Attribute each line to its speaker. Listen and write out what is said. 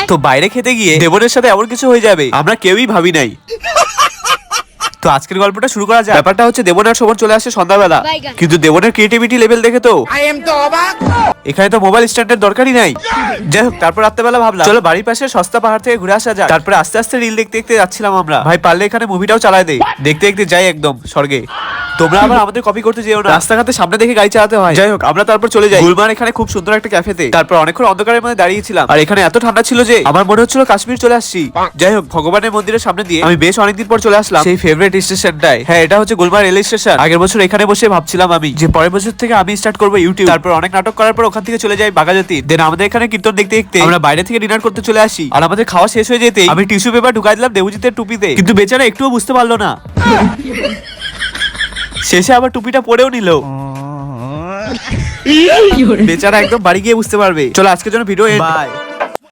Speaker 1: তো বাইরে খেতে গিয়ে দেবনের সাথে এমন কিছু হয়ে যাবে আমরা কেউই ভাবি নাই। তো আজকের গল্পটা শুরু করা যায়। ব্যাপারটা হচ্ছে দেবন আর শোভন চলে আসে সন্ধ্যাবেলা, কিন্তু দেবনের ক্রিয়েটিভিটি লেভেল দেখে তো এখানে তো মোবাইল স্ট্যান্ডের দরকারই নাই। যাই হোক, তারপর রাত্রেবেলা ভাবলাম চলো বাড়ির পাশে সস্তা পাহাড় থেকে ঘুরে আসা যায়। তারপরে আস্তে আস্তে রিল দেখতে দেখতে যাচ্ছিলাম আমরা। ভাই পারলে এখানে মুভিটাও চালায় দেই, দেখতে দেখতে যাই একদম স্বর্গে। তোমরা আবার আমাদের কপি করতে যেও না, রাস্তাঘাটে সামনে দেখে গাড়ি চালাতে হয়। যাই হোক, আমরা তারপর চলে যাই গুলমার এখানে খুব সুন্দর একটা ক্যাফেতে। তারপর অনেকক্ষণ অন্ধকারের মধ্যে দাঁড়িয়েছিলাম, আর এখানে এত ঠান্ডা ছিল যে আমার মনে হচ্ছিল কাশ্মীর চলে আসছি। যাই হোক, ভগবানের মন্দিরের সামনে দিয়ে আমি বেশ অনেকদিন পর চলে আসলাম সেই ফেভারিট স্টেশনটায়। হ্যাঁ, এটা হচ্ছে গুলমার রেল স্টেশন। আগের বছর এখানে বসে ভাবছিলাম আমি যে পরের বছর থেকে আমি স্টার্ট করবো ইউটিউব। তারপর অনেক নাটক করার পর ওখান থেকে চলে যাই বাগাজাতি। দেন আমাদের এখানে কীর্তন দেখতে দেখতে আমরা বাইরে থেকে ডিনার করতে চলে আসি। আর আমাদের খাওয়া শেষ হয়ে যেতে আমি টিস্যু পেপার ঢুকাই দিলাম দেবজিতের টুপিতে, কিন্তু বেচারা একটুও বুঝতে পারলো না। শেষে আবার টুপিটা পরেও নিল। বেচারা একদম বাড়ি গিয়ে বুঝতে পারবে। চলো আজকের জন্য ভিডিও এন্ড। বাই।